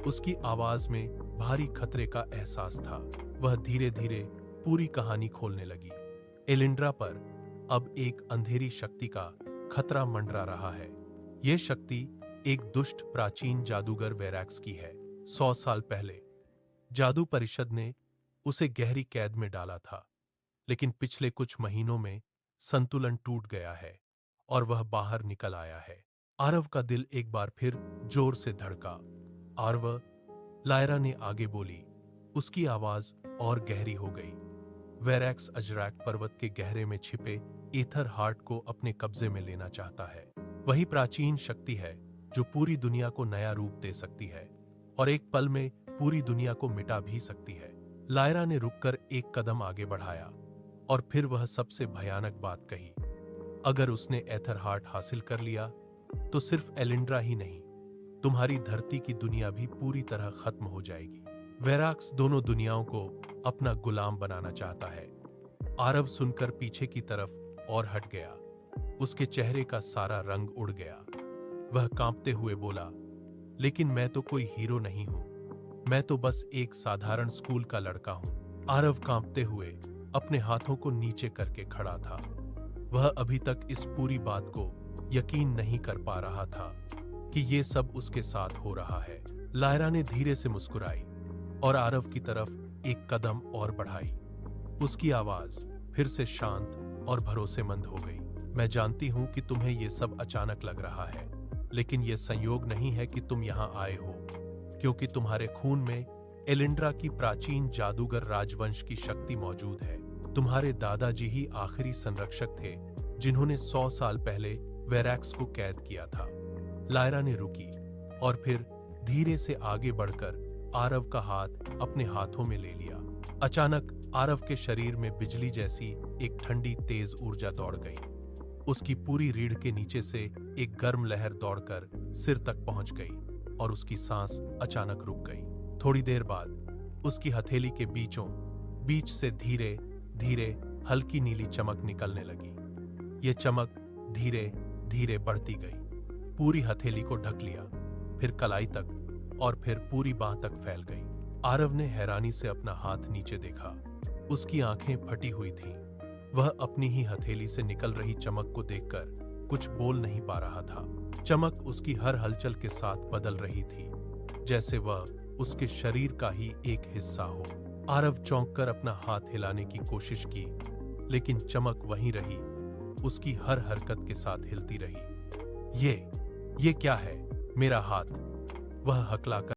उसकी आवाज में भारी खतरे का एहसास था। वह धीरे धीरे पूरी कहानी खोलने लगी। एलिंड्रा पर अब एक अंधेरी शक्ति का खतरा मंडरा रहा है। यह शक्ति एक दुष्ट प्राचीन जादूगर वेरैक्स की है। 100 साल पहले जादू परिषद ने उसे गहरी कैद में डाला था, लेकिन पिछले कुछ महीनों में संतुलन टूट गया है और वह बाहर निकल आया है। आरव का दिल एक बार फिर जोर से धड़का। आरव, लायरा ने आगे बोली। उसकी आवाज और गहरी हो गई। वेरैक्स अजरैक पर्वत के गहरे में छिपे एथर हार्ट को अपने कब्जे में लेना चाहता है। वही प्राचीन शक्ति है जो पूरी दुनिया को नया रूप दे सकती है और एक पल में पूरी दुनिया को मिटा भी सकती है। लायरा ने रुककर एक कदम आगे बढ़ाया और फिर वह सबसे भयानक बात कही। अगर उसने एथर हार्ट हासिल कर लिया तो सिर्फ एलिंड्रा ही नहीं, तुम्हारी धरती की दुनिया भी पूरी तरह खत्म हो जाएगी। वेरैक्स दोनों दुनियाओं को अपना गुलाम बनाना चाहता है। आरव सुनकर पीछे की तरफ और हट गया। उसके चेहरे का सारा रंग उड़ गया। वह कांपते हुए बोला, लेकिन मैं तो कोई हीरो नहीं हूं, मैं तो बस एक साधारण स्कूल का लड़का हूं। आरव कांपते हुए अपने हाथों को नीचे करके खड़ा था। वह अभी तक इस पूरी बात को यकीन नहीं कर पा रहा था कि ये सब उसके साथ हो रहा है। लायरा ने धीरे से मुस्कुराई और आरव की तरफ एक कदम और बढ़ाई। उसकी आवाज फिर से शांत और भरोसेमंद हो गई। मैं जानती हूं कि तुम्हें यह सब अचानक लग रहा है, लेकिन यह संयोग नहीं है कि तुम यहां आए हो, क्योंकि तुम्हारे खून में एलिंड्रा की प्राचीन जादूगर राजवंश की शक्ति मौजूद है। तुम्हारे दादाजी ही आखिरी संरक्षक थे जिन्होंने 100 साल पहले वेरैक्स को कैद किया था। लायरा ने रुकी और फिर धीरे से आगे बढ़कर आरव का हाथ अपने हाथों में ले लिया। अचानक आरव के शरीर में बिजली जैसी एक ठंडी तेज ऊर्जा दौड़ गई। उसकी पूरी रीढ़ के नीचे से एक गर्म लहर दौड़कर सिर तक पहुंच गई और उसकी सांस अचानक रुक गई। थोड़ी देर बाद उसकी हथेली के बीच से धीरे धीरे हल्की नीली चमक निकलने लगी। यह चमक धीरे धीरे बढ़ती गई, पूरी हथेली को ढक लिया, फिर कलाई तक और फिर पूरी बांह तक फैल गई। आरव ने हैरानी से अपना हाथ नीचे देखा। उसकी आंखें फटी हुई थीं। वह अपनी ही हथेली से निकल रही चमक को देखकर कुछ बोल नहीं पा रहा था। चमक उसकी हर हलचल के साथ बदल रही थी, जैसे वह उसके शरीर का ही एक हिस्सा हो। आरव चौंककर अपना हाथ हिलाने की कोशिश की, लेकिन चमक वहीं रही, उसकी हर हरकत के साथ हिलती रही। ये क्या है? मेरा हाथ, वह हकलाकर